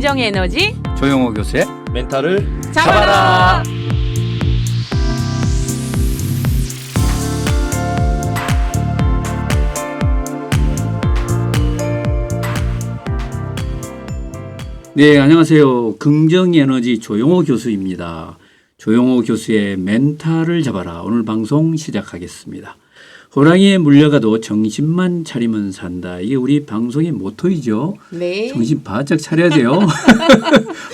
긍정에너지 조용호 교수의 멘탈을 잡아라. 네, 안녕하세요. 긍정에너지 조용호 교수입니다. 조용호 교수의 멘탈을 잡아라. 오늘 방송 시작하겠습니다. 호랑이에 물려가도 정신만 차리면 산다. 이게 우리 방송의 모토이죠. 네. 정신 바짝 차려야 돼요.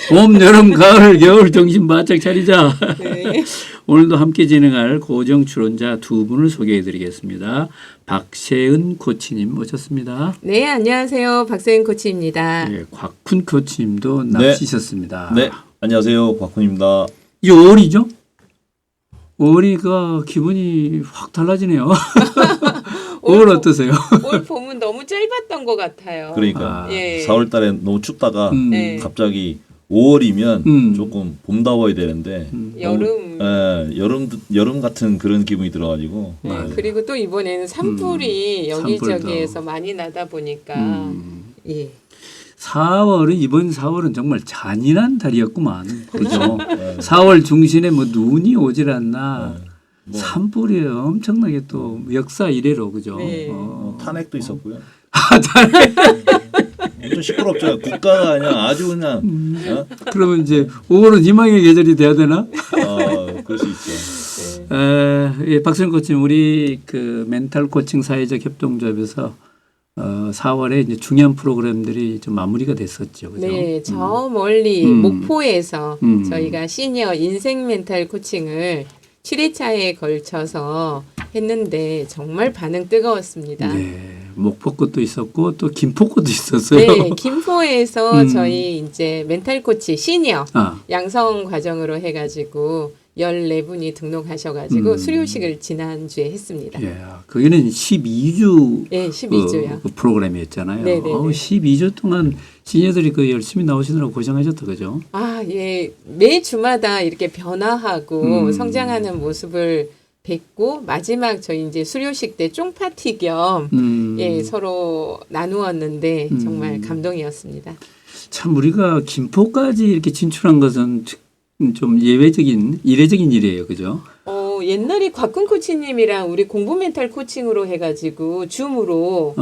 봄, 여름, 가을, 겨울 정신 바짝 차리자. 네. 오늘도 함께 진행할 고정 출연자 두 분을 소개해 드리겠습니다. 박세은 코치님 모셨습니다. 네, 안녕하세요. 박세은 코치입니다. 네, 곽훈 코치님도 납치셨습니다. 네, 안녕하세요. 곽훈입니다. 이 5월이죠? 5월이가 기분이 확 달라지네요. 5월 어떠세요? 올 봄은 너무 짧았던 것 같아요. 그러니까 예. 4월 달에 너무 춥다가 네. 갑자기 5월이면 조금 봄다워야 되는데 여름. 여름 같은 그런 기분이 들어가지고 네, 그리고 또 이번에는 산불이 여기저기에서 많이 나다 보니까 예. 4월은 이번 4월은 정말 잔인한 달이었구만. 그죠? 4월 중순에 뭐 눈이 오질 않나. 산불이 엄청나게 또 역사 이래로 그죠? 네. 탄핵도 있었고요. 탄핵. 좀 시끄럽죠. 국가가 그냥 아주 그냥 그러면 이제 5월은 희망의 계절이 돼야 되나? 그럴 수 있죠. 예, 박수영 코치님, 우리 그 멘탈 코칭 사회적 협동조합에서 4월에 이제 중요한 프로그램들이 좀 마무리가 됐었죠. 그죠? 네, 저 멀리 목포에서 저희가 시니어 인생 멘탈 코칭을 7회차에 걸쳐서 했는데 정말 반응 뜨거웠습니다. 네, 목포 것도 있었고 또 김포 것도 있었어요. 네, 김포에서 저희 이제 멘탈 코치 시니어 양성 과정으로 해가지고 14분이 등록하셔가지고 수료식을 지난주에 했습니다. 예, 거기는 12주 네, 12주요. 그 프로그램이었잖아요. 네네. 12주 동안 시니어들이 그 열심히 나오시느라고 고생하셨다, 그죠? 아, 예. 매 주마다 이렇게 변화하고 성장하는 모습을 뵙고 마지막 저희 이제 수료식 때 쫑파티 겸 예, 서로 나누었는데 정말 감동이었습니다. 참 우리가 김포까지 이렇게 진출한 것은 좀 이례적인 일이에요, 그죠? 옛날에 곽근 코치님이랑 우리 공부 멘탈 코칭으로 해가지고 줌으로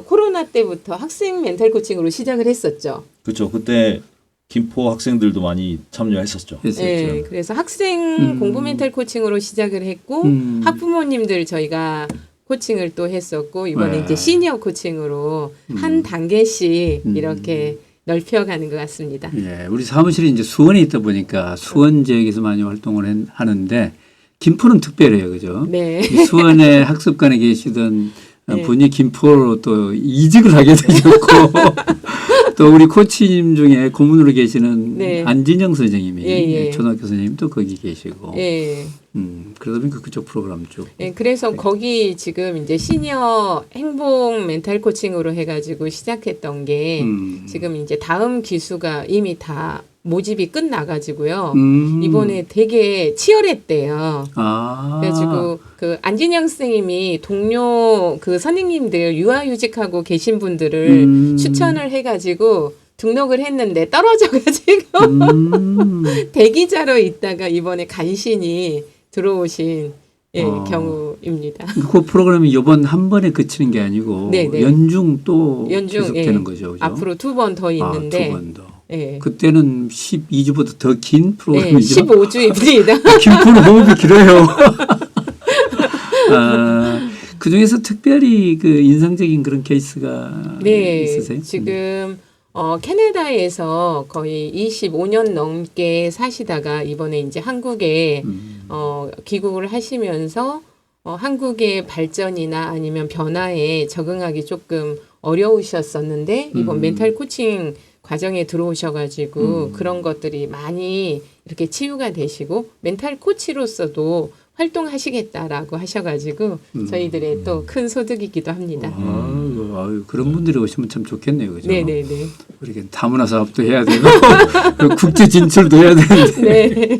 코로나 때부터 학생 멘탈 코칭으로 시작을 했었죠. 그렇죠. 그때 김포 학생들도 많이 참여했었죠. 네, 그래서 학생 공부 멘탈 코칭으로 시작을 했고 학부모님들 저희가 코칭을 또 했었고 이번에 이제 시니어 코칭으로 한 단계씩 이렇게 넓혀가는 것 같습니다. 예, 우리 사무실이 이제 수원에 있다 보니까 수원 지역에서 많이 활동을 하는데 김포는 특별해요, 그죠? 네. 수원에 학습관에 계시던 네. 분이 김포로 또 이직을 하게 되셨고 또 우리 코치님 중에 고문으로 계시는 네. 안진영 선생님이 예. 초등학교 선생님도 거기 계시고 예. 그러다 보니까 그쪽 프로그램 쭉. 네, 그래서 거기 지금 이제 시니어 행복 멘탈 코칭으로 해가지고 시작했던 게 지금 이제 다음 기수가 이미 다 모집이 끝나가지고요. 이번에 되게 치열했대요. 그래가지고 그 안진영 선생님이 동료 그 선생님들 유아휴직하고 계신 분들을 추천을 해가지고 등록을 했는데 떨어져가지고 대기자로 있다가 이번에 간신히 들어오신 경우입니다. 그 프로그램이 이번 한 번에 그치는 게 아니고 네네. 연중 또 계속되는 거죠, 그죠? 앞으로 2번 더 있는데. 2번 더. 네. 그때는 12주보다 더 긴 네, 프로그램이죠. 15주입니다. 김포는 호흡이 길어요. 그 중에서 특별히 그 인상적인 그런 케이스가 있으세요? 지금 캐나다에서 거의 25년 넘게 사시다가 이번에 이제 한국에 귀국을 하시면서 한국의 발전이나 아니면 변화에 적응하기 조금 어려우셨었는데 이번 멘탈 코칭 과정에 들어오셔가지고 그런 것들이 많이 이렇게 치유가 되시고 멘탈 코치로서도 활동하시겠다라고 하셔가지고 저희들의 또 큰 소득이기도 합니다. 그런 분들이 오시면 참 좋겠네요, 그죠? 네네네. 우리 다문화 사업도 해야 되고 국제 진출도 해야 되는데. 네.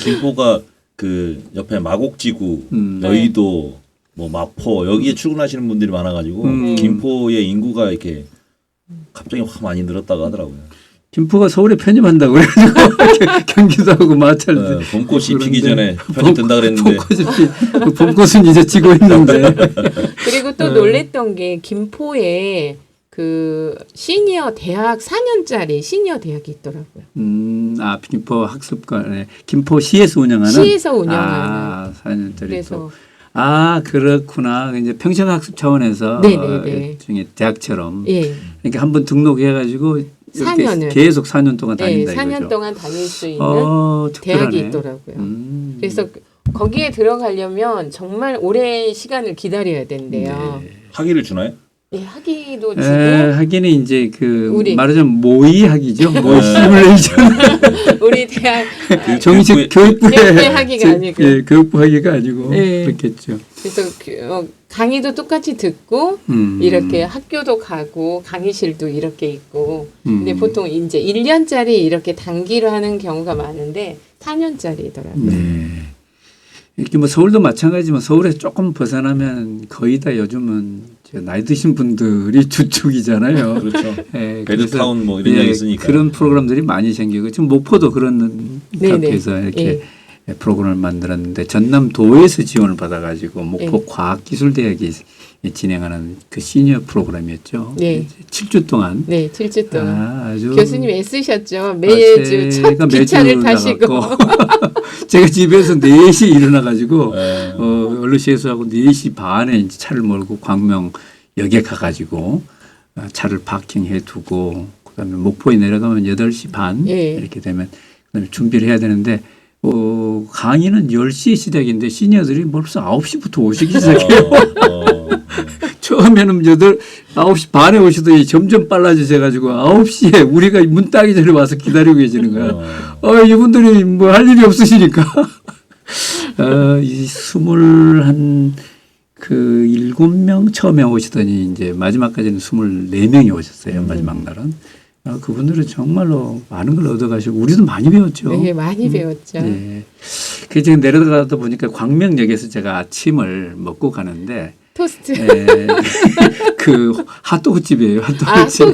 김포가 그 옆에 마곡지구, 여의도, 뭐 마포 여기에 출근하시는 분들이 많아가지고 김포의 인구가 이렇게 갑자기 확 많이 늘었다고 하더라고요. 김포가 서울에 편입한다고 그래가지고 경기도하고 마찰. 봄꽃이 피기 전에 편입된다 그랬는데. 봄꽃은 이제 지고 있는데. 그리고 또 놀랬던 게 김포에 그 시니어 대학 4년짜리 시니어 대학이 있더라고요. 김포 학습관에 김포시에서 운영하는. 시에서 운영하는. 4년짜리. 그래서. 그렇구나. 이제 평생 학습 차원에서 중에 대학처럼. 예. 그러니까 한번 등록해가지고 4년을 계속 4년 동안 다닌다. 4년 이거죠. 동안 다닐 수 있는 특별하네. 대학이 있더라고요. 그래서 거기에 들어가려면 정말 오랜 시간을 기다려야 된대요. 네. 학위를 주나요? 예, 학위도 주고 하기는 이제 우리 말하자면 모의학이죠. 모의 시뮬레이션. 우리 대학 정식 교육부의 학위가 아니고 교육부 학위가 아니고 네. 그렇겠죠. 그래서 강의도 똑같이 듣고 이렇게 학교도 가고 강의실도 이렇게 있고 근데 보통 이제 1년짜리 이렇게 단기로 하는 경우가 많은데 4년짜리더라고요. 네. 이렇게 뭐 서울도 마찬가지지만 서울에서 조금 벗어나면 거의 다 요즘은 나이 드신 분들이 주축이잖아요. 그렇죠. 네, 베드타운 뭐 이런 게 있으니까. 그런 프로그램들이 많이 생기고 지금 목포도 그런 학교에서 이렇게 프로그램을 만들었는데 전남도에서 지원을 받아가지고 목포 과학기술대학이 진행하는 그 시니어 프로그램이었죠. 네. 7주 동안. 네, 7주 동안. 아주 교수님 애쓰셨죠. 매주 첫 기차를 타시고. 제가 집에서 4시에 일어나가지고 원로 세수하고 4시 반에 이제 차를 몰고 광명역에 가가지고 차를 파킹해 두고 그다음에 목포에 내려가면 8시 반 이렇게 되면 그다음에 준비를 해야 되는데 강의는 10시에 시작인데 시니어들이 벌써 9시부터 오시기 시작해요. 처음에는 9시 반에 오시더니 점점 빨라지셔가지고 9시에 우리가 문 따기 전에 와서 기다리고 계시는 거야. 이분들이 뭐 할 일이 없으시니까. 이 7명 처음에 오시더니 이제 마지막까지는 24명이 오셨어요. 마지막 날은. 그분들은 정말로 많은 걸 얻어가시고 우리도 많이 배웠죠. 네, 많이 배웠죠. 네. 그 지금 내려가다 보니까 광명역에서 제가 아침을 먹고 가는데 토스트. 그 핫도그 집이에요. 핫도그 집.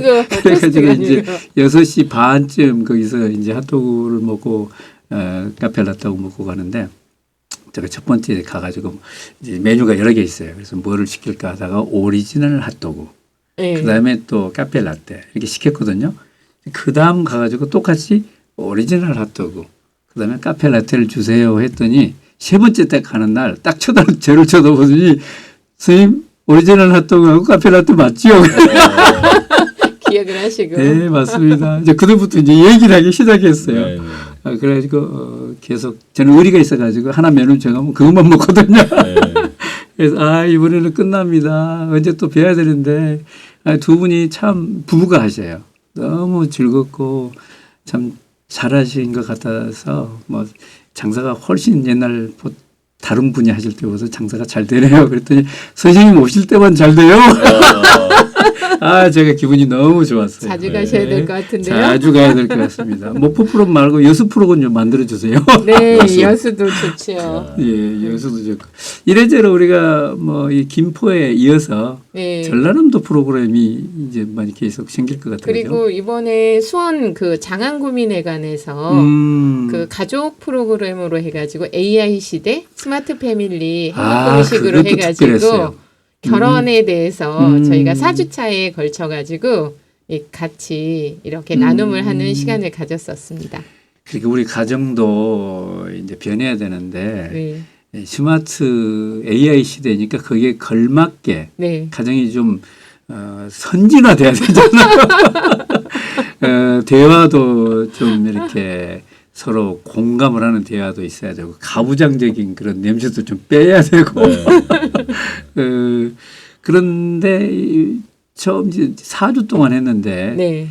그래가지고 이제 6시 반쯤 거기서 이제 핫도그를 먹고 카페라떼하고 먹고 가는데 제가 첫 번째 가가지고 이제 메뉴가 여러 개 있어요. 그래서 뭐를 시킬까 하다가 오리지널 핫도그. 그다음에 또 카페라떼 이렇게 시켰거든요. 그다음 가가지고 똑같이 오리지널 핫도그. 그다음에 카페라떼를 주세요 했더니 세 번째 때 가는 날 딱 저를 쳐다보더니 선생님 오리지널 핫도그하고 카페라떼 맞지요? 기억을 하시고. 네 맞습니다. 이제 그때부터 이제 얘기를 하기 시작했어요. 그래가지고 계속 저는 의리가 있어가지고 하나 메뉴 정하면 그것만 먹거든요. 그래서 이번에는 끝납니다. 언제 또 뵈야 되는데 두 분이 참 부부가 하셔요. 너무 즐겁고 참 잘하신 것 같아서 뭐 장사가 훨씬 옛날 다른 분이 하실 때보다 장사가 잘 되네요. 그랬더니 선생님 오실 때만 잘 돼요. 제가 기분이 너무 좋았어요. 자주 가셔야 될 것 같은데요. 자주 가야 될 것 같습니다. 목포 프로 말고 여수 프로그램 좀 만들어 주세요. 네, 여수도 좋죠. 예, 여수도 좋고. 이래저래 우리가 뭐 이 김포에 이어서 전라남도 프로그램이 이제 많이 계속 생길 것 같아요. 그리고 이번에 수원 그 장안구민회관에서 그 가족 프로그램으로 해가지고 AI 시대 스마트 패밀리 행복공식으로 해가지고 결혼에 대해서 저희가 4주차에 걸쳐가지고 같이 이렇게 나눔을 하는 시간을 가졌었습니다. 그러니까 우리 가정도 이제 변해야 되는데 스마트 AI 시대니까 거기에 걸맞게 가정이 좀 선진화돼야 되잖아요. 대화도 좀 이렇게 서로 공감을 하는 대화도 있어야 되고 가부장적인 그런 냄새도 좀 빼야 되고 그런데 처음 이제 4주 동안 했는데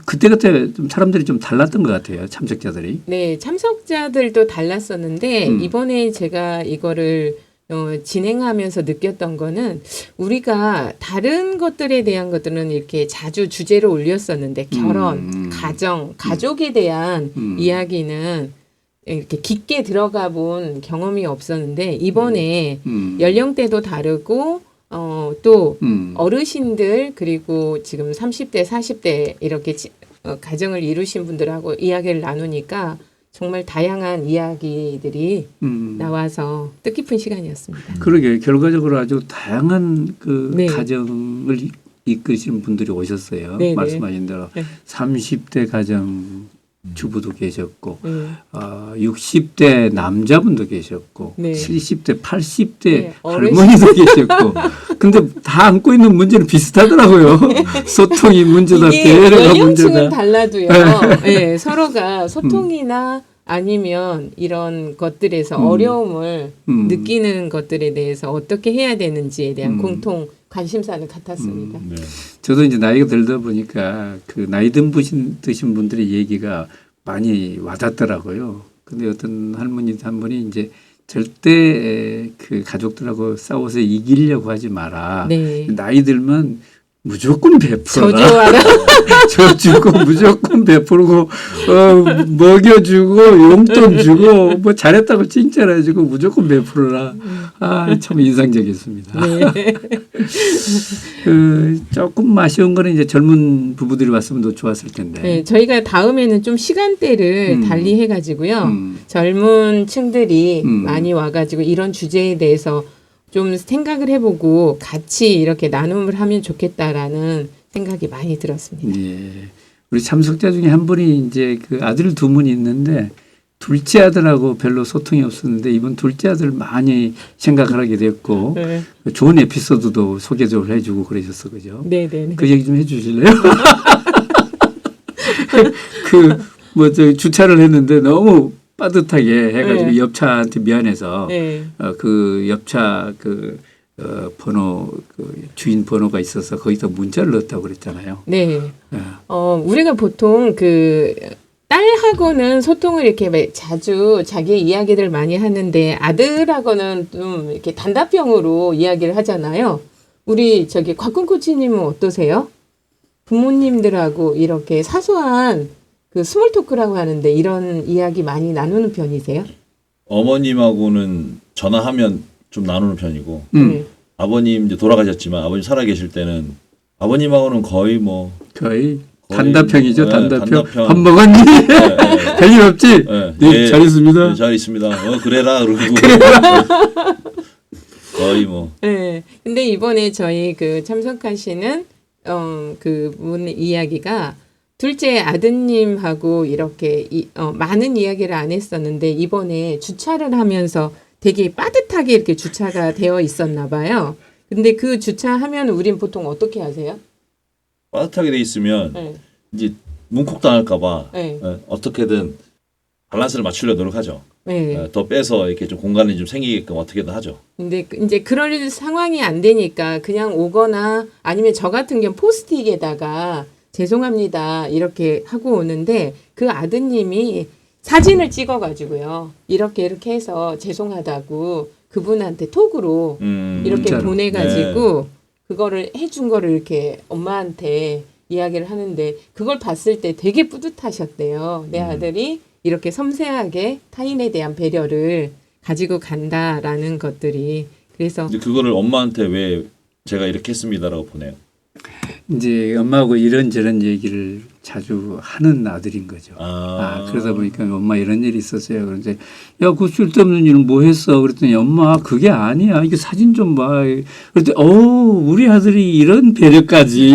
그때 좀 사람들이 좀 달랐던 것 같아요. 참석자들이. 네, 참석자들도 달랐었는데 이번에 제가 이거를 진행하면서 느꼈던 거는 우리가 다른 것들에 대한 것들은 이렇게 자주 주제로 올렸었는데 결혼, 가정, 가족에 대한 이야기는 이렇게 깊게 들어가 본 경험이 없었는데 이번에 연령대도 다르고 또 어르신들 그리고 지금 30대, 40대 이렇게 가정을 이루신 분들하고 이야기를 나누니까 정말 다양한 이야기들이 나와서 뜻깊은 시간이었습니다. 그러게 결과적으로 아주 다양한 그 네. 가정을 이끄시는 분들이 오셨어요. 네, 말씀하신 대로 네. 30대 가정 주부도 계셨고 60대 남자분도 계셨고 네. 70대 80대 네, 할머니도 계셨고 근데 다 안고 있는 문제는 비슷하더라고요. 소통이 문제다. 이게 배려가 연령층은 문제다. 달라도요. 네, 서로가 소통이나 아니면 이런 것들에서 어려움을 느끼는 것들에 대해서 어떻게 해야 되는지에 대한 공통 관심사는 같았습니다. 네. 저도 이제 나이가 들다 보니까 그 나이 드신 분들의 얘기가 많이 와닿더라고요. 근데 어떤 할머니 한 분이 이제 절대 그 가족들하고 싸워서 이기려고 하지 마라. 네. 나이 들면 무조건 베풀어라. 저주하라. 져주고 무조건 베풀고 먹여주고 용돈 주고 뭐 잘했다고 칭찬해주고 무조건 베풀어라. 아, 참 인상적이었습니다. 네. 조금 아쉬운 거는 이제 젊은 부부들이 왔으면 더 좋았을 텐데. 네, 저희가 다음에는 좀 시간대를 달리 해가지고요. 젊은 층들이 많이 와가지고 이런 주제에 대해서 좀 생각을 해보고 같이 이렇게 나눔을 하면 좋겠다라는 생각이 많이 들었습니다. 예. 우리 참석자 중에 한 분이 이제 그 아들 두 분이 있는데 둘째 아들하고 별로 소통이 없었는데 이번 둘째 아들 많이 생각을 하게 됐고 네. 좋은 에피소드도 소개 좀 해주고 그러셨어, 그죠? 네네. 그 얘기 좀 해주실래요? 저 주차를 했는데 너무 빠듯하게 해가지고 네. 옆차한테 미안해서 네. 그 옆차 번호 주인 번호가 있어서 거기다 문자를 넣었다고 그랬잖아요. 네. 예. 우리가 보통 그 딸하고는 소통을 이렇게 자주 자기의 이야기들 많이 하는데 아들하고는 좀 이렇게 단답형으로 이야기를 하잖아요. 우리 곽군 코치님은 어떠세요? 부모님들하고 이렇게 사소한 그 스몰 토크라고 하는데 이런 이야기 많이 나누는 편이세요? 어머님하고는 전화하면 좀 나누는 편이고 네. 아버님 이제 돌아가셨지만 아버님 살아 계실 때는 아버님하고는 거의 단답형이죠. 네, 단답형. 단답형. 밥 먹었니? 별일 없지? 네, 네, 잘 있습니다. 네, 잘 있습니다. 그래라 그러고 거의 뭐. 네. 근데 이번에 저희 그 참석하시는 그분 이야기가 둘째 아드님하고 이렇게 많은 이야기를 안 했었는데 이번에 주차를 하면서 되게 빠듯하게 이렇게 주차가 되어 있었나 봐요. 근데 그 주차하면 우린 보통 어떻게 하세요? 빠듯하게 돼 있으면 네. 이제 문콕 당할까봐 네. 어떻게든 밸런스를 맞추려 노력하죠. 네. 더 빼서 이렇게 좀 공간이 좀 생기게끔 어떻게든 하죠. 근데 이제 그럴 상황이 안 되니까 그냥 오거나 아니면 저 같은 경우 포스트잇에다가 죄송합니다 이렇게 하고 오는데 그 아드님이 사진을 찍어가지고요 이렇게 해서 죄송하다고 그분한테 톡으로 이렇게 문자로. 보내가지고 네. 그거를 해준 거를 이렇게 엄마한테 이야기를 하는데 그걸 봤을 때 되게 뿌듯하셨대요. 내 아들이 이렇게 섬세하게 타인에 대한 배려를 가지고 간다라는 것들이 그래서 근데 그거를 엄마한테 왜 제가 이렇게 했습니다라고 보내요. 이제 엄마하고 이런저런 얘기를 자주 하는 아들인 거죠. 아. 그러다 보니까 엄마 이런 일이 있었어요. 그런데 야, 그 쓸데없는 일은 뭐 했어? 그랬더니 엄마 그게 아니야. 이게 사진 좀 봐. 그랬더니 우리 아들이 이런 배려까지.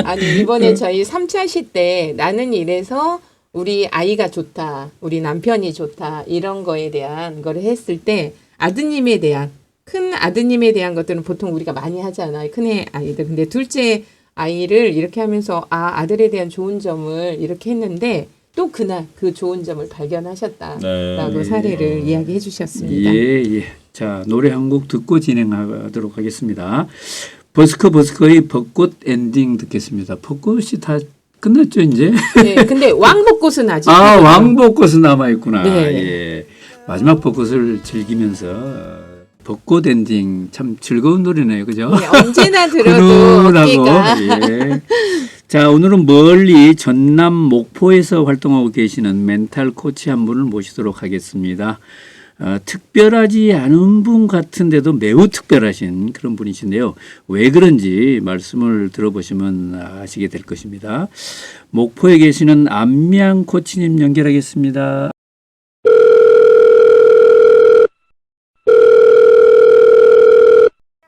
아니 이번에 저희 3차 시 때 나는 이래서 우리 아이가 좋다. 우리 남편이 좋다. 이런 거에 대한 거를 했을 때 아드님에 대한 큰 아드님에 대한 것들은 보통 우리가 많이 하잖아요. 큰 아이들. 근데 둘째 아이를 이렇게 하면서 아들에 대한 좋은 점을 이렇게 했는데 또 그날 그 좋은 점을 발견하셨다라고 네. 사례를 이야기해 주셨습니다. 예. 자, 노래 한 곡 듣고 진행하도록 하겠습니다. 버스커의 벚꽃 엔딩 듣겠습니다. 벚꽃이 다 끝났죠, 이제? 네, 근데 왕벚꽃은 아직 왕벚꽃은 남아 있구나. 네. 예. 마지막 벚꽃을 즐기면서 벚꽃 엔딩 참 즐거운 노래네요, 그죠? 네, 언제나 들어도 훈훈하고. 어깨가 예. 자, 오늘은 멀리 전남 목포에서 활동하고 계시는 멘탈 코치 한 분을 모시도록 하겠습니다. 특별하지 않은 분 같은데도 매우 특별하신 그런 분이신데요. 왜 그런지 말씀을 들어보시면 아시게 될 것입니다. 목포에 계시는 안미양 코치님 연결하겠습니다.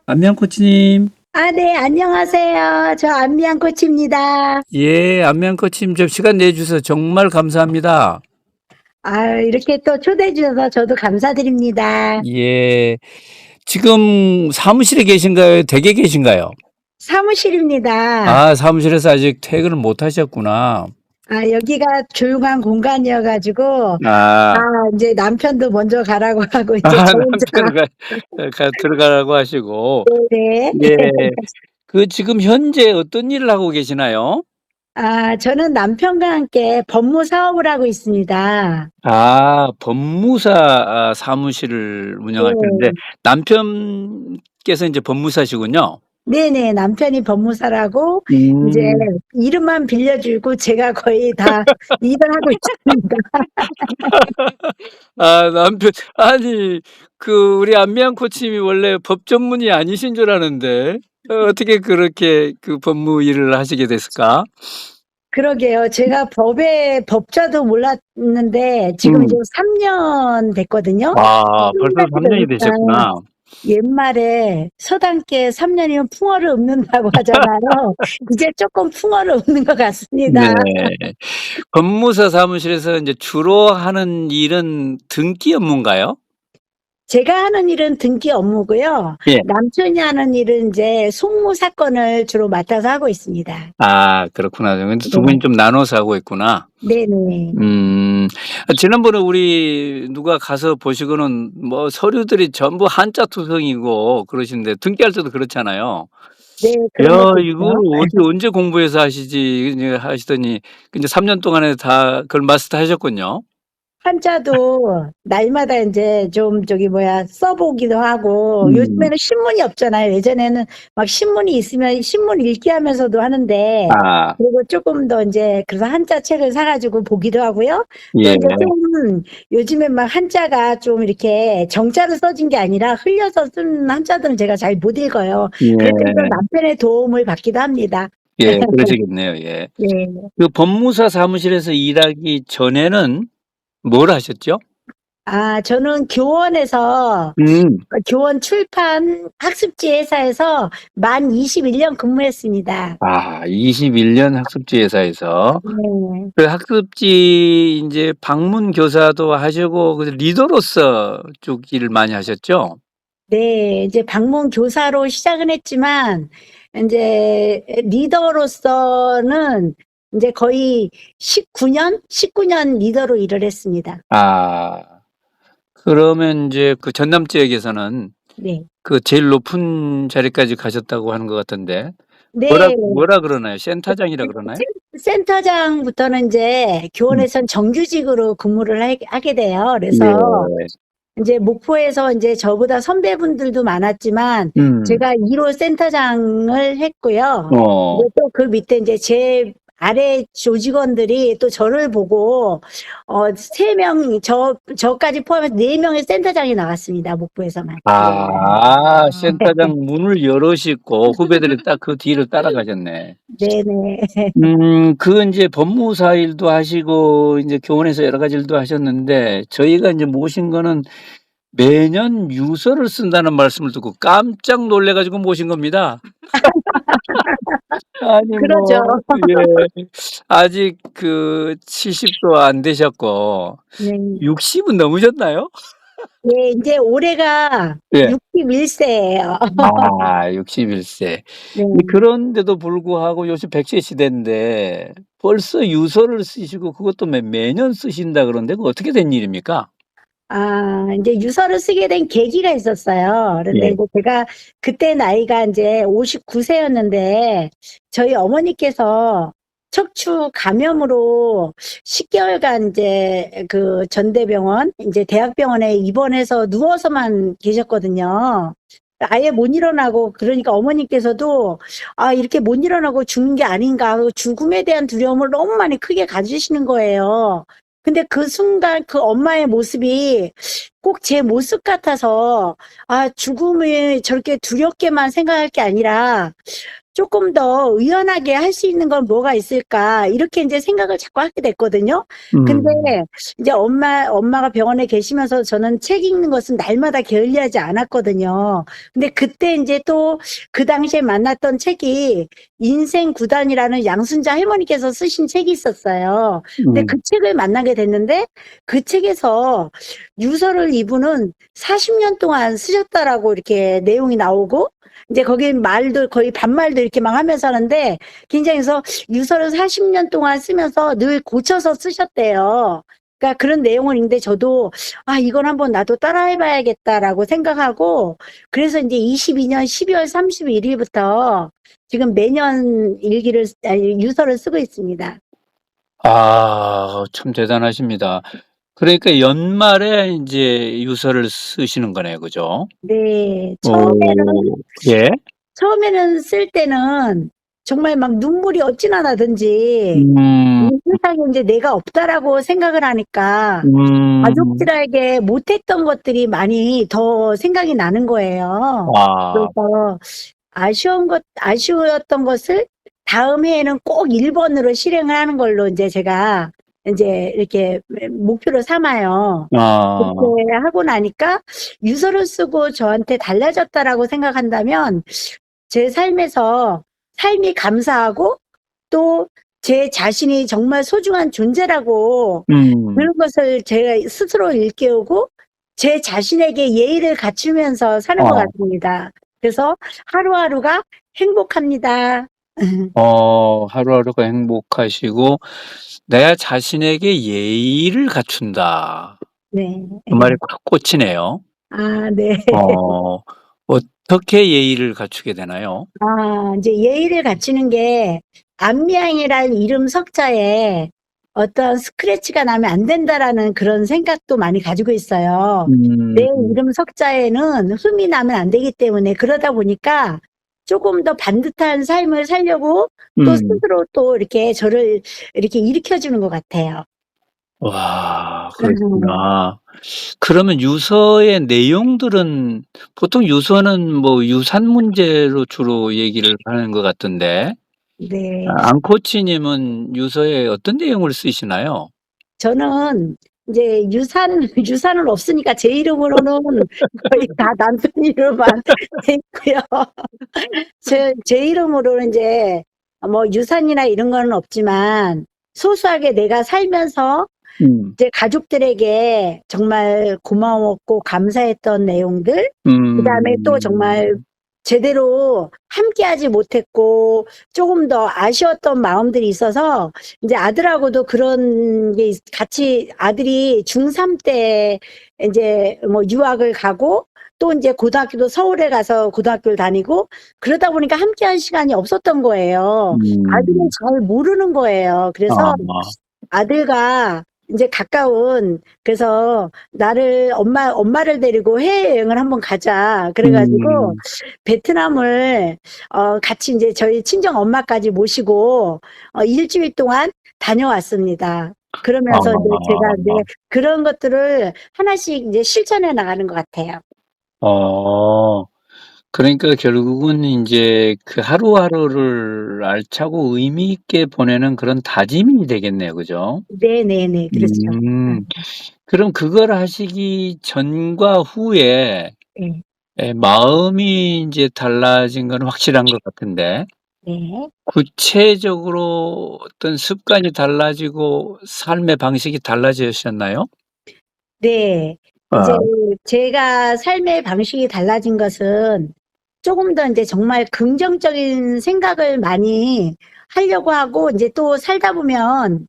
안미양 코치님. 네, 안녕하세요. 저 안미양 코치입니다. 예, 안미양 코치님 좀 시간 내주셔서 정말 감사합니다. 이렇게 또 초대해 주셔서 저도 감사드립니다. 예. 지금 사무실에 계신가요? 댁에 계신가요? 사무실입니다. 사무실에서 아직 퇴근을 못 하셨구나. 여기가 조용한 공간이어가지고, 아, 이제 남편도 먼저 가라고 하고, 이제 저 혼자. 들어가라고 하시고. 네. 예. 지금 현재 어떤 일을 하고 계시나요? 저는 남편과 함께 법무 사업을 하고 있습니다. 법무사 사무실을 운영하시는데 네. 남편께서 이제 법무사시군요. 네네, 남편이 법무사라고, 이제 이름만 빌려주고 제가 거의 다 일을 하고 있습니다. 남편, 아니, 우리 안미양 코치님이 원래 법 전문이 아니신 줄 아는데, 어떻게 그렇게 법무 일을 하시게 됐을까? 그러게요. 제가 법자도 몰랐는데, 지금 이제 3년 됐거든요. 벌써 3년이 되셨구나. 옛말에 서당께 3년이면 풍어를 읊는다고 하잖아요. 이제 조금 풍어를 읊는 것 같습니다. 네. 법무사 사무실에서 이제 주로 하는 일은 등기 업무인가요? 제가 하는 일은 등기 업무고요. 예. 남편이 하는 일은 이제 송무 사건을 주로 맡아서 하고 있습니다. 그렇구나. 근데 두 분이 좀 나눠서 하고 있구나. 네네. 지난번에 우리 누가 가서 보시고는 뭐 서류들이 전부 한자 투성이고 그러시는데 등기할 때도 그렇잖아요. 네, 야, 그런 것도 이걸 있죠. 언제 공부해서 하시지 이제 하시더니 이제 3년 동안에 다 그걸 마스터 하셨군요. 한자도 날마다 이제 좀 써보기도 하고, 요즘에는 신문이 없잖아요. 예전에는 막 신문이 있으면 신문 읽기 하면서도 하는데, 그리고 조금 더 이제 그래서 한자 책을 사가지고 보기도 하고요. 또 예. 이제 좀 요즘에 막 한자가 좀 이렇게 정자로 써진 게 아니라 흘려서 쓴 한자들은 제가 잘 못 읽어요. 그럴 때도 남편의 도움을 받기도 합니다. 예, 그러시겠네요. 예. 네. 법무사 사무실에서 일하기 전에는 뭘 하셨죠? 저는 교원에서 교원 출판 학습지 회사에서 만 21년 근무했습니다. 21년 학습지 회사에서 네. 그 학습지 이제 방문 교사도 하시고 리더로서 쭉 일을 많이 하셨죠? 네, 이제 방문 교사로 시작은 했지만 이제 리더로서는 이제 거의 19년 리더로 일을 했습니다. 그러면 이제 전남 지역에서는 네. 제일 높은 자리까지 가셨다고 하는 것 같은데 네. 뭐라 그러나요? 센터장이라 그러나요? 센터장부터는 이제 교원에선 정규직으로 근무를 하게 돼요. 그래서 이제 목포에서 이제 저보다 선배분들도 많았지만 제가 1호 센터장을 했고요. 또 그 밑에 이제 제 아래 조직원들이 또 저를 보고 3명 저까지 포함해서 4명의 센터장이 나왔습니다. 목포에서만. 센터장 문을 열으시고 후배들이 딱 그 뒤를 따라가셨네. 네네. 이제 법무사 일도 하시고 이제 교원에서 여러 가지 일도 하셨는데 저희가 이제 모신 거는 매년 유서를 쓴다는 말씀을 듣고 깜짝 놀래가지고 모신 겁니다. 그러죠. 예. 아직 70도 안 되셨고, 네. 60은 넘으셨나요? 네, 이제 올해가 61세예요. 61세. 네. 그런데도 불구하고 요즘 100세 시대인데 벌써 유서를 쓰시고 그것도 매년 쓰신다 그런데 그거 어떻게 된 일입니까? 이제 유서를 쓰게 된 계기가 있었어요. 그런데 이제 제가 그때 나이가 이제 59세였는데 저희 어머니께서 척추 감염으로 10개월간 이제 전대병원, 이제 대학병원에 입원해서 누워서만 계셨거든요. 아예 못 일어나고, 그러니까 어머니께서도 이렇게 못 일어나고 죽는 게 아닌가 하고 죽음에 대한 두려움을 너무 많이 크게 가지시는 거예요. 근데 그 순간 그 엄마의 모습이 꼭 제 모습 같아서 죽음을 저렇게 두렵게만 생각할 게 아니라 조금 더 의연하게 할 수 있는 건 뭐가 있을까 이렇게 이제 생각을 자꾸 하게 됐거든요. 근데 이제 엄마가 병원에 계시면서 저는 책 읽는 것은 날마다 게을리하지 않았거든요. 근데 그때 이제 또 그 당시에 만났던 책이 인생 구단이라는 양순자 할머니께서 쓰신 책이 있었어요. 근데 그 책을 만나게 됐는데 그 책에서 유서를 이분은 40년 동안 쓰셨다라고 이렇게 내용이 나오고 이제 거기 말도 거의 반말도 이렇게 막 하면서 하는데 굉장히 해서 유서를 40년 동안 쓰면서 늘 고쳐서 쓰셨대요. 그러니까 그런 내용을 읽는데 저도 이건 한번 나도 따라해봐야겠다라고 생각하고 그래서 이제 22년 12월 31일부터 지금 매년 유서를 쓰고 있습니다. 참 대단하십니다. 그러니까 연말에 이제 유서를 쓰시는 거네요, 그죠? 네, 예. 처음에는 쓸 때는 정말 막 눈물이 어찌나 나든지 이 세상에 이제 내가 없다라고 생각을 하니까 가족들에게 못했던 것들이 많이 더 생각이 나는 거예요. 그래서 아쉬웠던 것을 다음 해에는 꼭 1번으로 실행을 하는 걸로 이제 제가 이제 이렇게 목표로 삼아요. 그렇게 하고 나니까 유서를 쓰고 저한테 달라졌다라고 생각한다면 제 삶에서 삶이 감사하고 또 제 자신이 정말 소중한 존재라고 그런 것을 제가 스스로 일깨우고 제 자신에게 예의를 갖추면서 사는 것 같습니다. 그래서 하루하루가 행복합니다. 하루하루가 행복하시고 내 자신에게 예의를 갖춘다. 네. 그 말이 꽉 꽂히네요. 네. 어떻게 예의를 갖추게 되나요? 이제 예의를 갖추는 게 안미양이라는 이름 석자에 어떤 스크래치가 나면 안 된다라는 그런 생각도 많이 가지고 있어요. 내 이름 석자에는 흠이 나면 안 되기 때문에 그러다 보니까 조금 더 반듯한 삶을 살려고 또 스스로 또 이렇게 저를 이렇게 일으켜주는 것 같아요. 와, 그렇구나. 그러면 유서의 내용들은 보통 유서는 뭐 유산 문제로 주로 얘기를 하는 것 같던데 네. 앙코치님은 유서에 어떤 내용을 쓰시나요? 저는 이제 유산은 없으니까 제 이름으로는 거의 다 남편 이름만 돼 있고요. 제 이름으로는 이제 뭐 유산이나 이런 거는 없지만 소소하게 내가 살면서 이제 가족들에게 정말 고마웠고 감사했던 내용들, 그다음에 또 정말 제대로 함께하지 못했고 조금 더 아쉬웠던 마음들이 있어서 이제 아들하고도 그런 게 같이 아들이 중3 때 이제 뭐 유학을 가고 또 이제 고등학교도 서울에 가서 고등학교를 다니고 그러다 보니까 함께할 시간이 없었던 거예요. 아들은 잘 모르는 거예요. 그래서 아들과 이제 그래서 나를 엄마를 데리고 해외여행을 한번 가자. 그래가지고 베트남을 같이 이제 저희 친정 엄마까지 모시고 일주일 동안 다녀왔습니다. 그러면서 이제 제가 이제 그런 것들을 하나씩 이제 실천해 나가는 것 같아요. 그러니까 결국은 이제 그 하루하루를 알차고 의미 있게 보내는 그런 다짐이 되겠네요, 그죠? 네네네, 그렇죠. 그럼 그걸 하시기 전과 후에 네. 마음이 이제 달라진 건 확실한 것 같은데 네. 구체적으로 어떤 습관이 달라지고 삶의 방식이 달라지셨나요? 네. 이제 제가 삶의 방식이 달라진 것은 조금 더 이제 정말 긍정적인 생각을 많이 하려고 하고 이제 또 살다 보면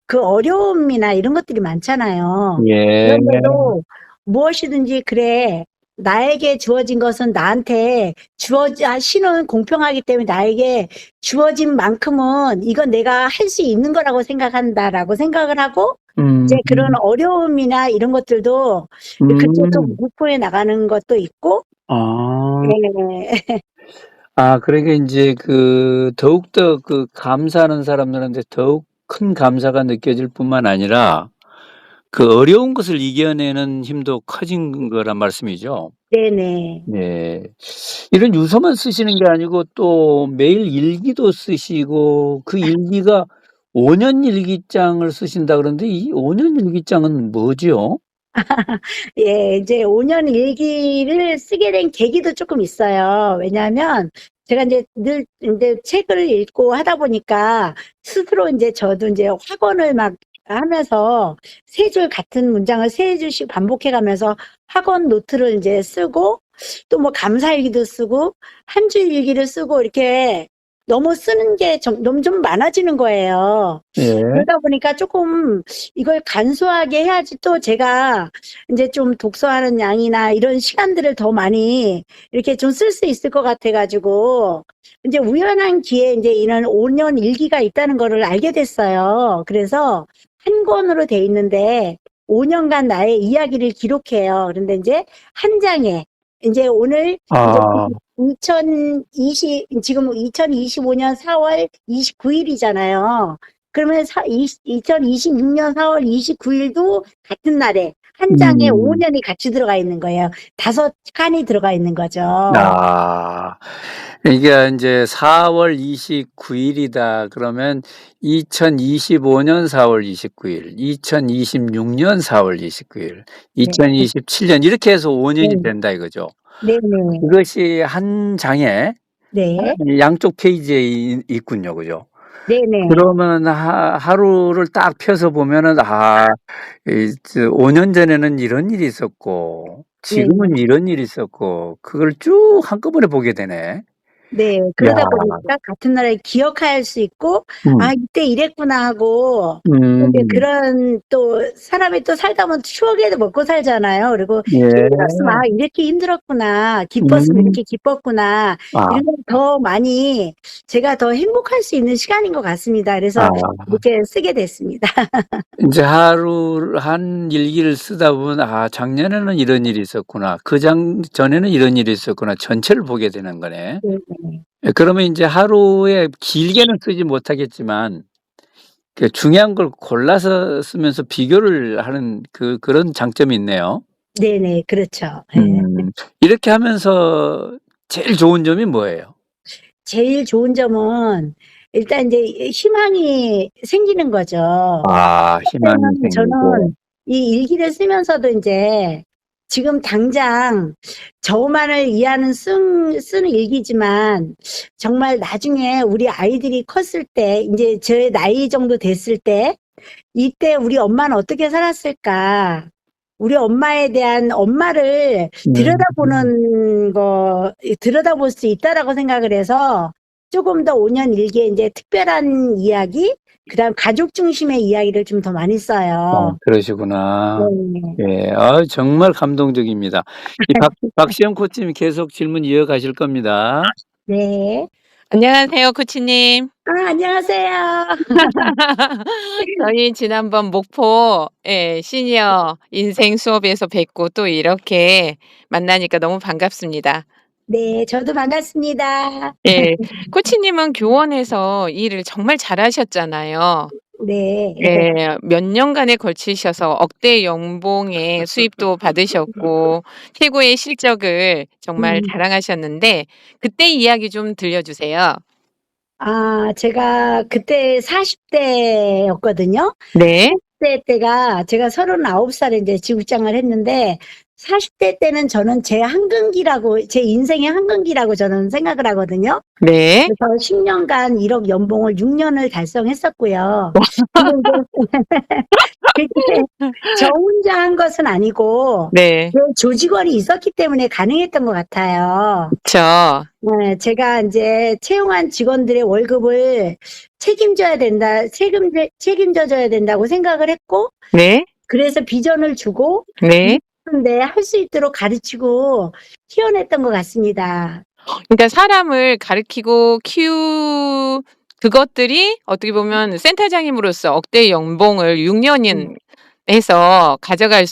그 어려움이나 이런 것들이 많잖아요. 그런데도 무엇이든지 그래 나에게 주어진 것은 나한테 신은 공평하기 때문에 나에게 주어진 만큼은 이건 내가 할 수 있는 거라고 생각한다라고 생각을 하고 이제 그런 어려움이나 이런 것들도 그쪽 좀 극복해 나가는 것도 있고 네. 그러니까 이제 더욱더 감사하는 사람들한테 더욱 큰 감사가 느껴질 뿐만 아니라 그 어려운 것을 이겨내는 힘도 커진 거란 말씀이죠. 네네. 네. 이런 유서만 쓰시는 게 아니고 또 매일 일기도 쓰시고 그 일기가 5년 일기장을 쓰신다 그러는데 이 5년 일기장은 뭐죠? 예, 이제 5년 일기를 쓰게 된 계기도 조금 있어요. 왜냐하면 제가 이제 늘 이제 책을 읽고 하다 보니까 스스로 이제 저도 이제 확언을 막 하면서 세 줄 같은 문장을 세 줄씩 반복해 가면서 확언 노트를 이제 쓰고 또 뭐 감사일기도 쓰고 한 줄 일기를 쓰고 이렇게 너무 쓰는 게 너무 좀 많아지는 거예요. 예. 그러다 보니까 조금 이걸 간소하게 해야지 또 제가 이제 좀 독서하는 양이나 이런 시간들을 더 많이 이렇게 좀 쓸 수 있을 것 같아가지고 이제 우연한 기회에 이제 이런 5년 일기가 있다는 거를 알게 됐어요. 그래서 한 권으로 돼 있는데 5년간 나의 이야기를 기록해요. 그런데 이제 한 장에 이제 오늘 아. 이제 지금 2025년 4월 29일이잖아요. 그러면 2026년 4월 29일도 같은 날에 한 장에 5년이 같이 들어가 있는 거예요. 5칸이 들어가 있는 거죠. 아. 이게 인제 4월 29일이다 그러면 2025년 4월 29일, 2026년 4월 29일, 2027년 이렇게 해서 5년이 네. 된다 이거죠. 네네. 그것이 한 장에 네. 양쪽 페이지에 있군요. 그죠? 네네. 그러면 하루를 딱 펴서 보면은 이 5년 전에는 이런 일이 있었고 지금은 이런 일이 있었고 그걸 쭉 한꺼번에 보게 되네. 네. 야. 그러다 보니까 같은 나라에 기억할 수 있고 '아 이때 이랬구나.' 하고 또 이제 그런 또 사람이 또 살다 보면 추억에도 먹고 살잖아요. 그리고 예. 힘들었으면 '아 이렇게 힘들었구나. 기뻤으면 이렇게 기뻤구나.' 아. 이런 걸 더 많이 제가 더 행복할 수 있는 시간인 것 같습니다. 그래서 아. 이렇게 쓰게 됐습니다. 인제 하루 한 일기를 쓰다 보면 '아 작년에는 이런 일이 있었구나. 전에는 이런 일이 있었구나.' 전체를 보게 되는 거네. 네네. 예 그러면 인제 하루에 길게는 쓰지 못하겠지만 그 중요한 걸 골라서 쓰면서 비교를 하는 그런 장점이 있네요. 네네. 그렇죠. 예. 이렇게 하면서 제일 좋은 점이 뭐예요? 제일 좋은 점은 일단 인제 희망이 생기는 거죠. 아 희망이 때는 생기고. 저는 이 일기를 쓰면서도 인제 지금 당장 저만을 위한 쓰는 일기지만 정말 나중에 우리 아이들이 컸을 때 인제 제 나이 정도 됐을 때 '이때 우리 엄마는 어떻게 살았을까?' 우리 엄마에 대한 엄마를 들여다볼 수 있다라고 생각을 해서 쪼금 더 5년 일기에 인제 특별한 이야기 그다음 가족 중심의 이야기를 좀 더 많이 써요. 그러시구나. 네. 예. 정말 감동적입니다. 이 박시영 코치님 계속 질문 이어가실 겁니다. 네. 안녕하세요, 코치님. 안녕하세요. 저희 지난번 목포 시니어 인생 수업에서 뵙고 또 이렇게 만나니까 너무 반갑습니다. 네. 저도 반갑습니다. 예. 코치님은 교원에서 일을 정말 잘하셨잖아요. 네. 예. 몇 년간에 걸치셔서 억대 연봉의 수입도 받으셨고 최고의 실적을 정말 자랑하셨는데 그때 이야기 좀 들려주세요. 제가 그때 40 대였거든요. 네. 40대 때가 제가 39살에 인제 직장을 했는데 40대 때는 저는 제 인생의 한강기라고 저는 생각을 하거든요. 네. 그래서 10년간 1억 연봉을 6년을 달성했었고요. 근데 인제 그게 저 혼자 한 것은 아니고 네. 제 조직원이 있었기 때문에 가능했던 것 같아요. 그쵸. 네. 제가 인제 채용한 직원들의 월급을 책임져 줘야 된다고 생각을 했고 네. 그래서 비전을 주고 네. 근데 할 수 있도록 가르치고 키워냈던 것 같습니다. 그러니까 사람을 가르치고 그것들이 어떻게 보면 센터장님으로서 억대 연봉을 6년인 해서 가져갈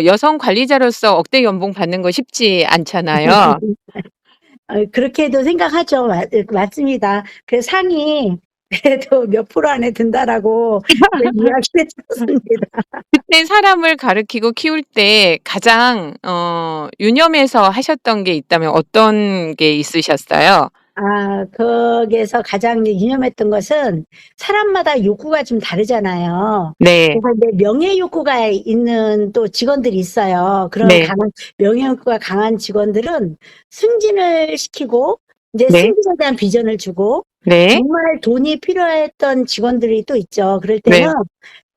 여성 관리자로서 억대 연봉 받는 거 쉽지 않잖아요. 그렇게도 생각하죠. 맞습니다. 그 상이 그래도 몇 프로 안에 든다라고 이야기했었습니다. 그때 사람을 가르치고 키울 때 가장 유념해서 하셨던 게 있다면 어떤 게 있으셨어요? 거기에서 가장 유념했던 것은 사람마다 욕구가 좀 다르잖아요. 네. 그래서 이제 명예 욕구가 있는 또 직원들이 있어요. 그런 네. 명예 욕구가 강한 직원들은 승진을 시키고 이제 네. 승진에 대한 비전을 주고 네. 정말 돈이 필요했던 직원들이 또 있죠. 그럴 네. 때는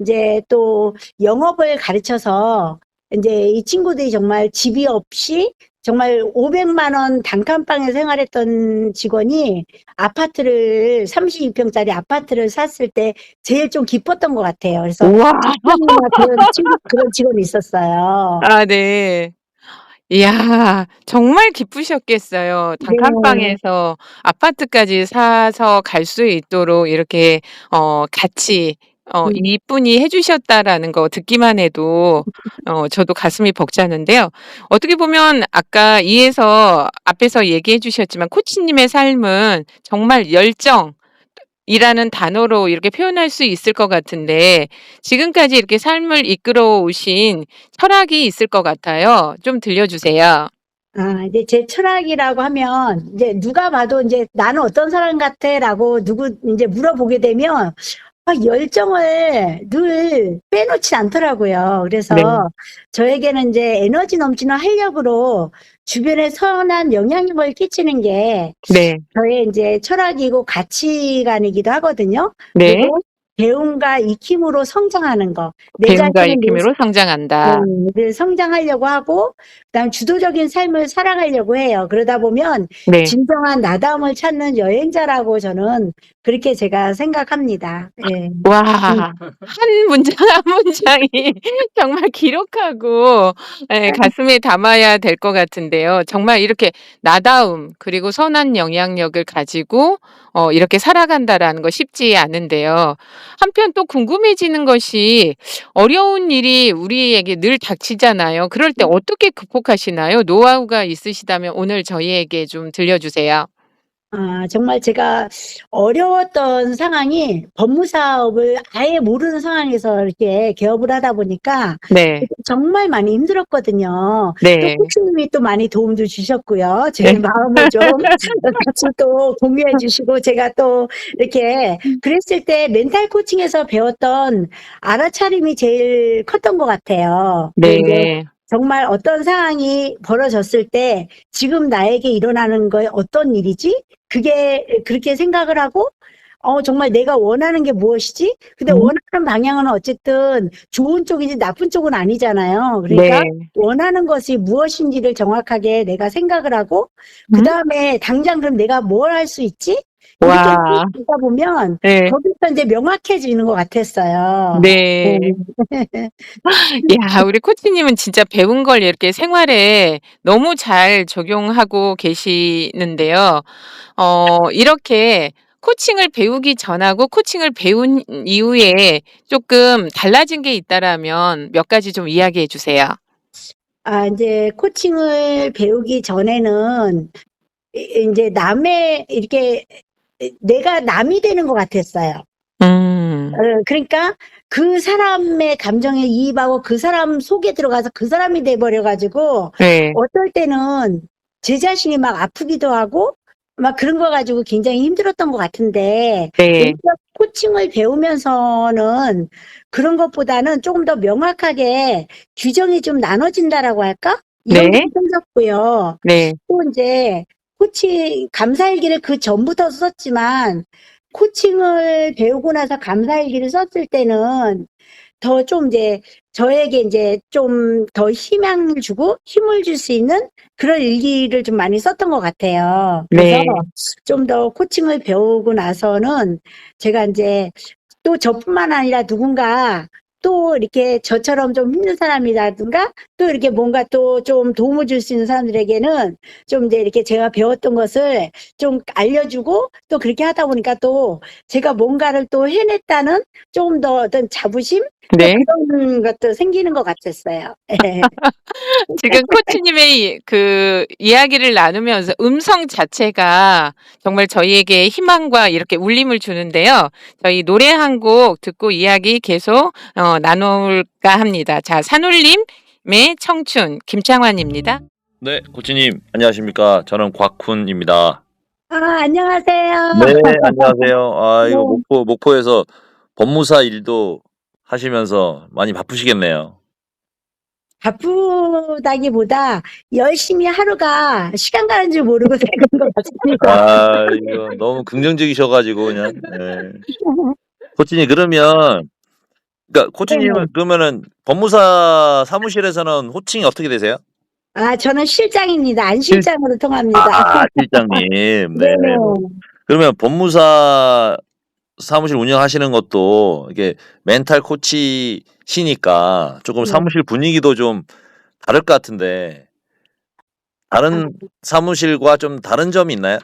이제 또 영업을 가르쳐서 이제 이 친구들이 정말 집이 없이 정말 500만 원 단칸방에 생활했던 직원이 아파트를 32평짜리 아파트를 샀을 때 제일 좀 기뻤던 것 같아요. 그래서 우와. 그런 직원이 있었어요. 아, 네. 이야, 정말 기쁘셨겠어요. 네. 단칸방에서 아파트까지 사서 갈 수 있도록 이렇게 같이 이분이 해 주셨다라는 거 듣기만 해도 저도 가슴이 벅차는데요. 어떻게 보면 아까 앞에서 얘기해 주셨지만 코치님의 삶은 정말 열정이라는 단어로 이렇게 표현할 수 있을 것 같은데 지금까지 이렇게 삶을 이끌어 오신 철학이 있을 것 같아요. 좀 들려주세요. 이제 제 철학이라고 하면, 이제 누가 봐도 이제 나는 어떤 사람 같아? 라고 이제 물어보게 되면, 열정을 늘 빼놓지 않더라고요. 그래서 네. 저에게는 이제 에너지 넘치는 활력으로 주변에 선한 영향력을 끼치는 게 네. 저의 이제 철학이고 가치관이기도 하거든요. 네. 그리고 배움과 익힘으로 성장하는 거. 내 배움과 자신을 익힘으로 성장한다. 늘 성장하려고 하고, 그다음 주도적인 삶을 살아가려고 해요. 그러다 보면 네. 진정한 나다움을 찾는 여행자라고 저는 그렇게 제가 생각합니다. 예. 와, 한 문장 한 문장이 정말 기록하고 가슴에 담아야 될 것 같은데요. 정말 이렇게 나다움 그리고 선한 영향력을 가지고 이렇게 살아간다라는 거 쉽지 않은데요. 한편 또 궁금해지는 것이 어려운 일이 우리에게 늘 닥치잖아요. 그럴 때 어떻게 극복하시나요? 노하우가 있으시다면 오늘 저희에게 좀 들려주세요. 정말 제가 어려웠던 상황이 법무사업을 아예 모르는 상황에서 이렇게 개업을 하다 보니까 네. 정말 많이 힘들었거든요. 또 네. 코치님이 또 많이 도움도 주셨고요. 제 네. 마음을 좀 같이 또 공유해 주시고 제가 또 이렇게 그랬을 때 멘탈 코칭에서 배웠던 알아차림이 제일 컸던 것 같아요. 근데 이제 네. 정말 어떤 상황이 벌어졌을 때 지금 나에게 일어나는 거에 어떤 일이지? 그게 그렇게 생각을 하고 정말 내가 원하는 게 무엇이지? 근데 원하는 방향은 어쨌든 좋은 쪽이지 나쁜 쪽은 아니잖아요. 그러니까 네. 원하는 것이 무엇인지를 정확하게 내가 생각을 하고 그다음에 당장 그럼 내가 뭘 할 수 있지? 이렇게 와. 생각하다 보면 네. 거기서 이제 명확해지는 것 같았어요. 네. 야, 우리 코치님은 진짜 배운 걸 이렇게 생활에 너무 잘 적용하고 계시는데요. 이렇게 코칭을 배우기 전하고 코칭을 배운 이후에 조금 달라진 게 있다라면 몇 가지 좀 이야기해 주세요. 이제 코칭을 배우기 전에는 이제 남의 이렇게 내가 남이 되는 것 같았어요. 그러니까 그 사람의 감정에 이입하고 그 사람 속에 들어가서 그 사람이 돼버려가지고 네. 어떨 때는 제 자신이 막 아프기도 하고 막 그런 거 가지고 굉장히 힘들었던 것 같은데 네. 오히려 코칭을 배우면서는 그런 것보다는 조금 더 명확하게 규정이 좀 나눠진다라고 할까? 이런 네. 게 생겼고요. 네. 또 이제 코칭 감사일기를 그 전부터 썼지만 코칭을 배우고 나서 감사일기를 썼을 때는 더 좀 이제 저에게 이제 좀 더 희망을 주고 힘을 줄 수 있는 그런 일기를 좀 많이 썼던 것 같아요. 그래서 네. 좀 더 코칭을 배우고 나서는 제가 이제 또 저뿐만 아니라 누군가 또 이렇게 저처럼 좀 힘든 사람이라든가 또 이렇게 뭔가 또 좀 도움을 줄 수 있는 사람들에게는 좀 이제 이렇게 제가 배웠던 것을 좀 알려주고 또 그렇게 하다 보니까 또 제가 뭔가를 또 해냈다는 조금 더 어떤 자부심? 네. 그런 것도 생기는 것 같았어요. 지금 코치님의 그 이야기를 나누면서 음성 자체가 정말 저희에게 희망과 이렇게 울림을 주는데요. 저희 노래 한 곡 듣고 이야기 계속 나눌까 합니다. 자, 산울림의 청춘 김창완입니다. 네, 코치님 안녕하십니까? 저는 곽훈입니다. 아, 안녕하세요. 네, 안녕하세요. 아, 이거 네. 목포에서 법무사 일도 하시면서 많이 바쁘시겠네요. 바쁘다기보다 열심히 하루가 시간 가는 줄 모르고 새는 것 같습니다. 아, 이거 너무 긍정적이셔가지고 그냥. 네. 코치님 그러면 그러니까 코치님은 네네. 그러면은 법무사 사무실에서는 호칭이 어떻게 되세요? 아, 저는 실장입니다. 안 실장으로 통합니다. 실장님. 네네. 네네. 그러면 법무사 사무실 운영하시는 것도 이게 멘탈 코치시니까 조금 네. 사무실 분위기도 좀 다를 것 같은데 다른 사무실과 좀 다른 점이 있나요?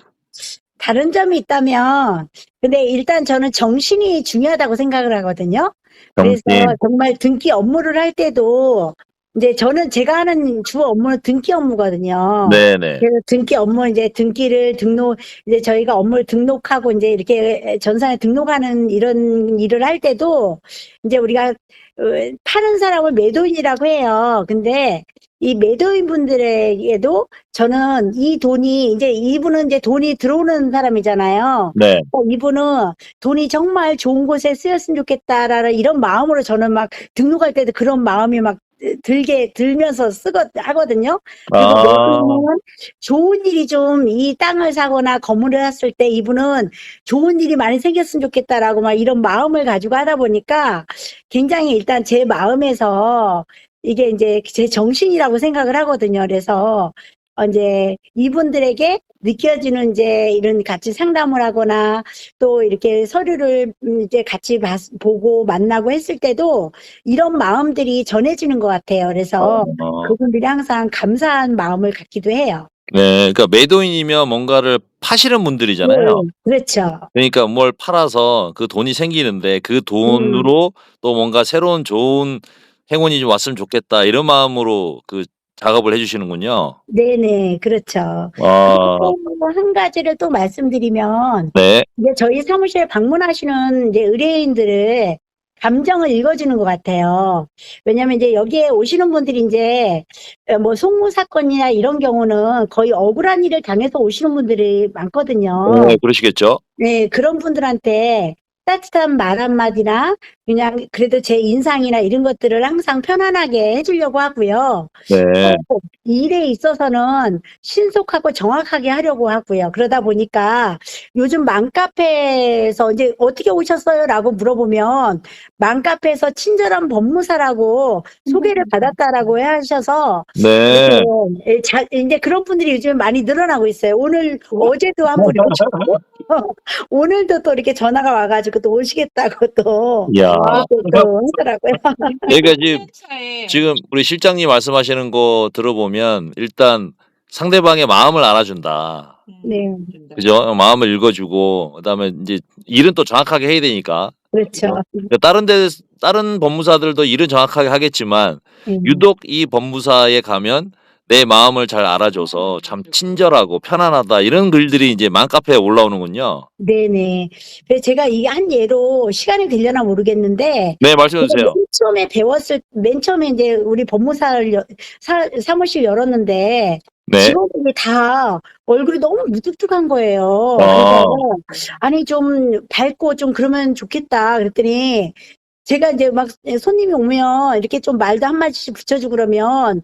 다른 점이 있다면, 근데 일단 저는 정신이 중요하다고 생각을 하거든요. 그래서 정신. 정말 등기 업무를 할 때도, 이제 저는 제가 하는 주 업무는 등기 업무거든요. 네네. 그래서 등기 업무, 이제 등기를 이제 저희가 업무를 등록하고, 이제 이렇게 전산에 등록하는 이런 일을 할 때도, 이제 우리가 파는 사람을 매도인이라고 해요. 근데 이 매도인 분들에게도 저는 이 돈이 이제 이분은 이제 돈이 들어오는 사람이잖아요. 네. 이분은 돈이 정말 좋은 곳에 쓰였으면 좋겠다라는 이런 마음으로 저는 막 등록할 때도 그런 마음이 막 들면서 하거든요. 그리고 아, 매도인은 좋은 일이 좀 이 땅을 사거나 건물을 샀을 때 이분은 좋은 일이 많이 생겼으면 좋겠다라고 막 이런 마음을 가지고 하다 보니까 굉장히 일단 제 마음에서 이게 이제 제 정신이라고 생각을 하거든요. 그래서 이제 이분들에게 느껴지는 이제 이런 같이 상담을 하거나 또 이렇게 서류를 이제 같이 보고 만나고 했을 때도 이런 마음들이 전해지는 것 같아요. 그래서 그분들이 항상 감사한 마음을 갖기도 해요. 네. 그러니까 매도인이면 뭔가를 파시는 분들이잖아요. 네, 그렇죠. 그러니까 뭘 팔아서 그 돈이 생기는데 그 돈으로 또 뭔가 새로운 좋은 행운이 좀 왔으면 좋겠다 이런 마음으로 그 작업을 해주시는군요. 네네, 그렇죠. 아, 그리고 또 한 가지를 또 말씀드리면, 네. 이제 저희 사무실에 방문하시는 이제 의뢰인들을 감정을 읽어주는 것 같아요. 왜냐면 이제 여기에 오시는 분들이 이제 뭐 속무 사건이나 이런 경우는 거의 억울한 일을 당해서 오시는 분들이 많거든요. 네, 그러시겠죠. 네, 그런 분들한테 따뜻한 말 한마디나 그냥 그래도 제 인상이나 이런 것들을 항상 편안하게 해주려고 하고요. 네. 또 일에 있어서는 신속하고 정확하게 하려고 하고요. 그러다 보니까 요즘 맘카페에서 이제 어떻게 오셨어요? 라고 물어보면 맘카페에서 친절한 법무사라고 소개를 받았다라고 하셔서 네. 이제 그런 분들이 요즘 많이 늘어나고 있어요. 어제도 한 분이 오셨고, 오늘도 또 이렇게 전화가 와가지고 또 오시겠다고 또, 이야. 또 하더라고요. 그러니까 지금 우리 실장님 말씀하시는 거 들어보면 일단 상대방의 마음을 알아준다. 네, 그죠? 마음을 읽어주고 그다음에 이제 일은 또 정확하게 해야 되니까. 그렇죠. 그러니까 다른 법무사들도 일은 정확하게 하겠지만 음. 유독 이 법무사에 가면 내 마음을 잘 알아줘서 참 친절하고 편안하다 이런 글들이 이제 맘카페에 올라오는군요. 네네. 그래서 제가 이게 한 예로 시간이 되려나 모르겠는데, 네, 말씀해 주세요. 맨 처음에 이제 우리 법무사를 사무실 열었는데, 네. 직원들이 다 얼굴이 너무 무뚝뚝한 거예요. 아. 그래서 아니 좀 밝고 좀 그러면 좋겠다 그랬더니 제가 이제 막 손님이 오면 이렇게 좀 말도 한마디씩 붙여주고 그러면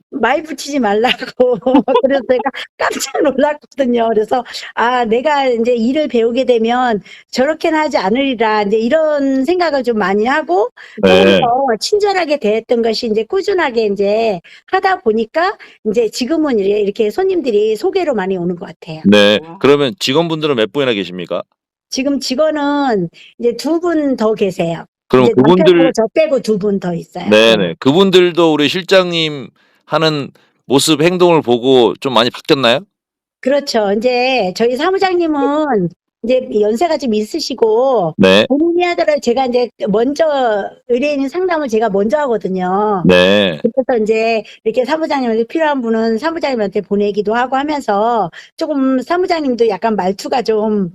말 붙이지 말라고 그래서 제가 깜짝 놀랐거든요. 그래서 아, 내가 이제 일을 배우게 되면 저렇게는 하지 않으리라 이제 이런 생각을 좀 많이 하고 조금 네. 더 친절하게 대했던 것이 이제 꾸준하게 이제 하다 보니까 이제 지금은 이렇게 손님들이 소개로 많이 오는 것 같아요. 네. 그러면 직원분들은 몇 분이나 계십니까? 지금 직원은 이제 2분 더 계세요. 그럼 이제 남편 그분들 빼고 저 빼고 2분 더 있어요. 네네. 그분들도 우리 실장님 하는 모습 행동을 보고 좀 많이 바뀌었나요? 그렇죠. 이제 저희 사무장님은 이제 연세가 좀 있으시고 네. 본인이 하더라도 제가 이제 먼저 의뢰인 상담을 제가 먼저 하거든요. 네. 그래서 이제 이렇게 사무장님한테 필요한 분은 사무장님한테 보내기도 하고 하면서 조금 사무장님도 약간 말투가 좀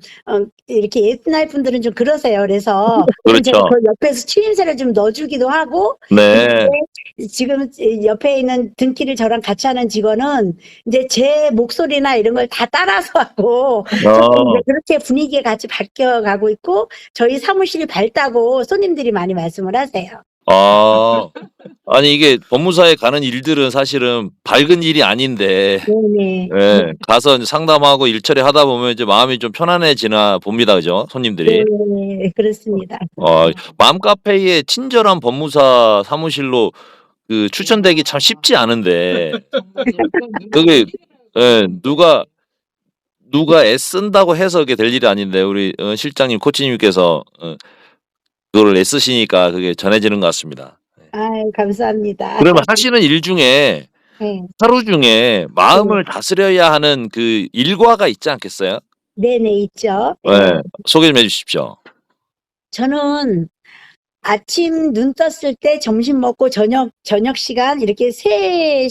이렇게 옛날 분들은 좀 그러세요. 그래서 좀 제가 그렇죠. 그 옆에서 추임새를 좀 넣어주기도 하고 네. 근데 지금 옆에 있는 등기를 저랑 같이 하는 직원은 이제 제 목소리나 이런 걸 다 따라서 하고 조금 이제 그렇게 분위기가 같이 바뀌어가고 있고 저희 사무실이 밝다고 손님들이 많이 말씀을 하세요. 아니 이게 법무사에 가는 일들은 사실은 밝은 일이 아닌데 네네. 예, 가서 이제 상담하고 일 처리하다 보면 이제 마음이 좀 편안해지나 봅니다. 그죠? 손님들이. 네, 그렇습니다. 맘카페의 친절한 법무사 사무실로 그 추천되기 참 쉽지 않은데 그게 예, 누가 애쓴다고 해서 그게 될 일이 아닌데 우리 실장님 코치님께서 그거를 애쓰시니까 그게 전해지는 것 같습니다. 아유, 감사합니다. 그러면 하시는 일 중에 네. 하루 중에 마음을 다스려야 하는 그 일과가 있지 않겠어요? 네네, 있죠. 네. 소개 좀 해주십시오. 저는 아침 눈 떴을 때 점심 먹고 저녁 시간 이렇게 이제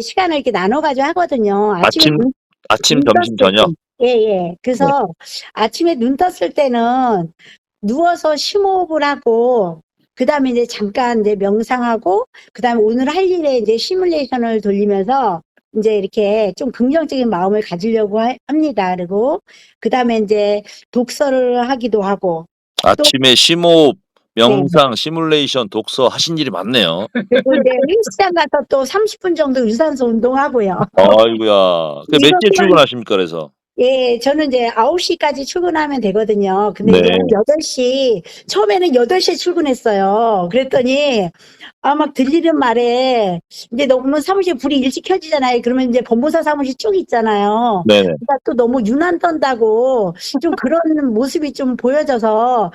시간을 이렇게 나눠가지고 하거든요. 아침, 눈 점심, 떴을 저녁. 때. 예. 그래서 아침에 눈 떴을 때는 누워서 심호흡을 하고, 그 다음에 이제 잠깐 이제 명상하고, 그 다음에 오늘 할 일에 이제 시뮬레이션을 돌리면서 이제 이렇게 좀 긍정적인 마음을 가지려고 합니다. 그리고 그 다음에 이제 독서를 하기도 하고. 아침에 심호흡, 명상, 시뮬레이션, 독서 하신 일이 많네요. 그리고 이제 헬스장 가서 또 30분 정도 유산소 운동하고요. 아이고야. 그 몇 시에 출근하십니까, 그래서? 예, 저는 이제 9시까지 출근하면 되거든요. 근데 이제 한 8시, 처음에는 8시에 출근했어요. 그랬더니, 막 들리는 말에, 이제 너무 사무실 불이 일찍 켜지잖아요. 그러면 이제 법무사 사무실 쭉 있잖아요. 네네. 그러니까 또 너무 유난 떤다고 좀 그런 모습이 좀 보여져서,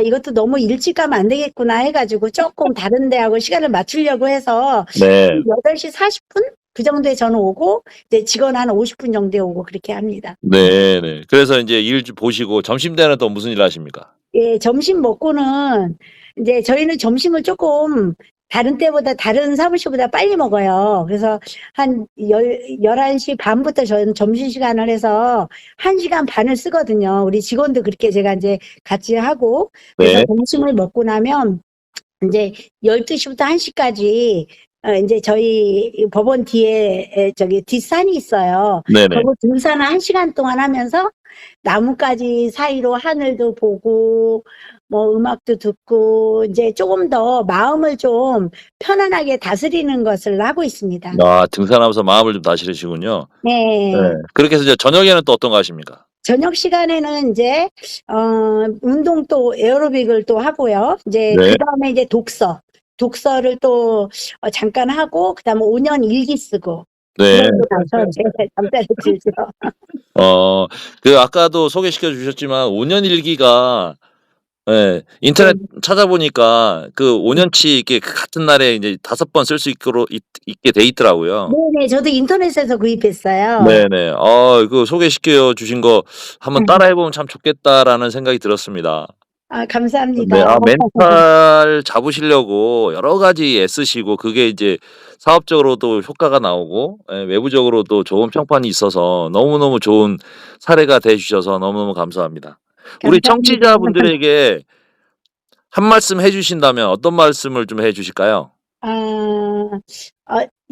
이것도 너무 일찍 가면 안 되겠구나 해가지고 조금 다른 데하고 시간을 맞추려고 해서, 네. 8시 40분? 그 정도에 저는 오고, 이제 직원 한 50분 정도에 오고 그렇게 합니다. 네네. 그래서 이제 일 보시고 점심 때는 또 무슨 일 하십니까? 예, 점심 먹고는 이제 저희는 점심을 조금 다른 사무실보다 빨리 먹어요. 그래서 한 11시 반부터 저는 점심시간을 해서 1시간 반을 쓰거든요. 우리 직원도 그렇게 제가 이제 같이 하고. 그래서 점심을 먹고 나면 이제 12시부터 1시까지 이제 저희 법원 뒤에 뒷산이 있어요. 네네. 거기 등산을 1시간 동안 하면서 나뭇가지 사이로 하늘도 보고 뭐 음악도 듣고 이제 조금 더 마음을 좀 편안하게 다스리는 것을 하고 있습니다. 등산하면서 마음을 좀 다스리시군요. 네. 그렇게 해서 이제 저녁에는 또 어떤 거 하십니까? 저녁 시간에는 이제 운동 또 에어로빅을 또 하고요. 이제 그다음에 이제 독서를 또 잠깐 하고 그다음에 5년 일기 쓰고 가서 잠자리 들죠. 그 아까도 소개시켜 주셨지만 5년 일기가 인터넷 찾아보니까 그 5년치 이렇게 같은 날에 이제 5번 쓸 수 있게 돼 있더라고요. 네네, 저도 인터넷에서 구입했어요. 네네. 그 소개시켜 주신 거 한번 따라해보면 참 좋겠다라는 생각이 들었습니다. 감사합니다. 네, 멘탈 잡으시려고 여러 가지 애쓰시고 그게 이제 사업적으로도 효과가 나오고 외부적으로도 좋은 평판이 있어서 너무너무 좋은 사례가 돼 주셔서 너무너무 감사합니다. 우리 청취자분들에게 한 말씀 해주신다면 어떤 말씀을 좀 해주실까요?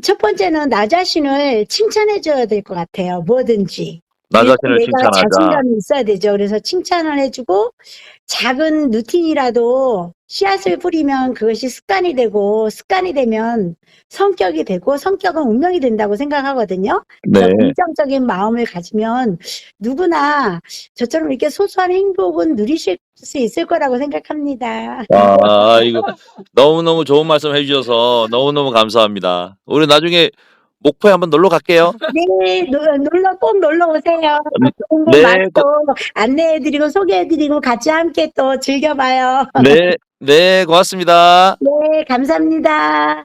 첫 번째는 나 자신을 칭찬해줘야 될 것 같아요. 뭐든지. 나 자신을 내가 칭찬하자. 자신감이 있어야 되죠. 그래서 칭찬을 해주고 작은 루틴이라도 씨앗을 뿌리면 그것이 습관이 되고 습관이 되면 성격이 되고 성격은 운명이 된다고 생각하거든요. 그래서 긍정적인 마음을 가지면 누구나 저처럼 이렇게 소소한 행복은 누리실 수 있을 거라고 생각합니다. 이거 너무너무 좋은 말씀 해주셔서 너무너무 감사합니다. 우리 나중에 목포에 한번 놀러 갈게요. 네, 꼭 놀러 오세요. 좋은 곳 네, 많고 안내해드리고 소개해드리고 같이 함께 또 즐겨봐요. 네, 고맙습니다. 네, 감사합니다.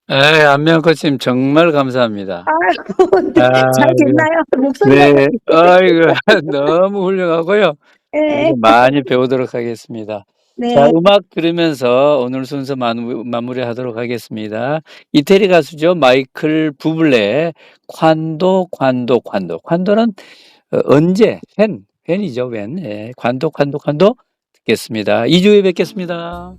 안면코치님 정말 감사합니다. 아이고, 잘 아이고. 됐나요? 목소리가. 네, 아이고 너무 훌륭하고요. 네, 이제 많이 배우도록 하겠습니다. 네. 자, 음악 들으면서 오늘 순서 마무리하도록 하겠습니다. 이태리 가수죠. 마이클 부블레 관도는 언제 팬이죠. 팬. 예, 관도 듣겠습니다. 2주에 뵙겠습니다.